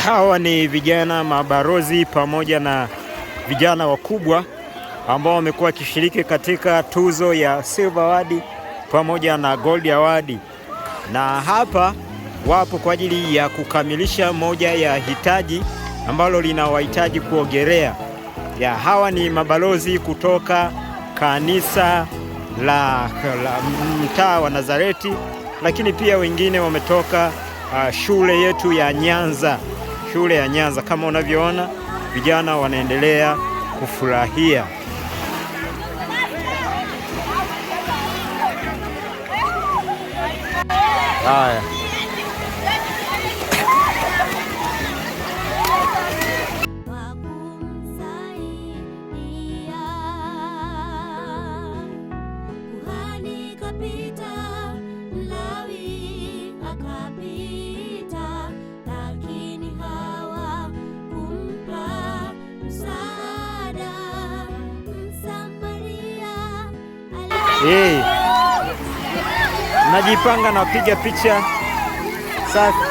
Hawa ni vijana mabarozi pamoja na vijana wakubwa ambao wamekuwa wakishiriki katika tuzo ya Silver Award pamoja na Gold Award, na hapa wapo kwa ajili ya kukamilisha moja ya hitaji ambalo linawahitaji kuogelea. Hawa ni mabalozi kutoka kanisa la mtaa wa Nazareti, lakini pia wengine wametoka shule yetu ya Nyanza. Shule ya Nyanza, kama unavyoona vijana wanaendelea kufurahia. Haya. Najipanga na piga picha safi.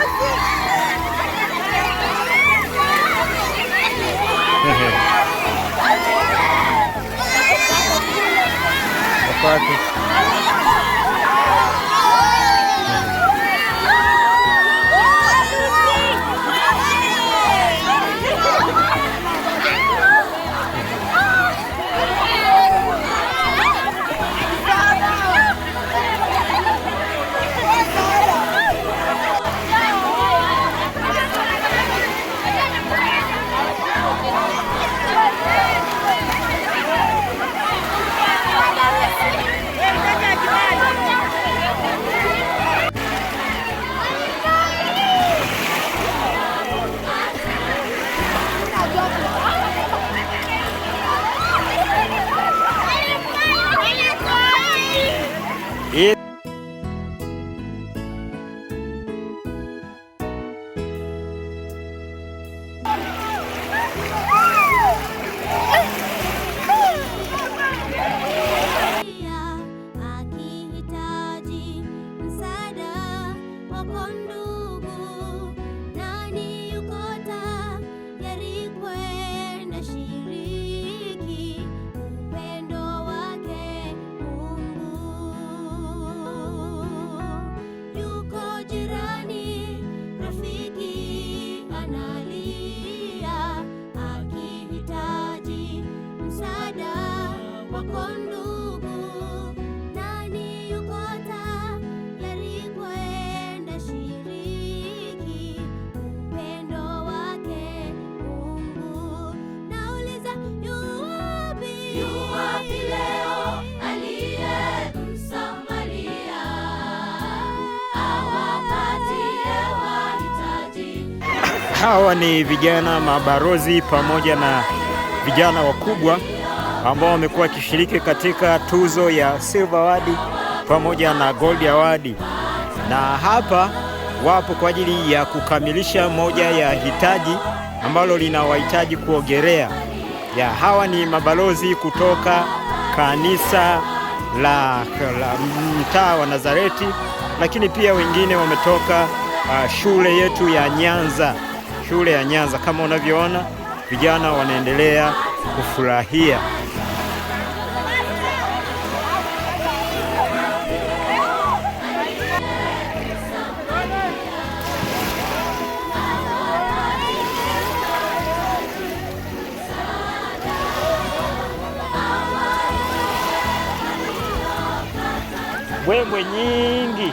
Hawa ni vijana mabarozi pamoja na vijana wakubwa ambao wamekuwa wakishiriki katika tuzo ya Silver Award pamoja na Gold Award, na hapa wapo kwa ajili ya kukamilisha moja ya hitaji ambalo linawahitaji kuogelea. Hawa ni mabalozi kutoka kanisa la mtaa wa Nazareti, lakini pia wengine wametoka shule yetu ya Nyanza. Shule ya Nyanza, kama unavyoona vijana wanaendelea kufurahia. Mbwembwe nyingi.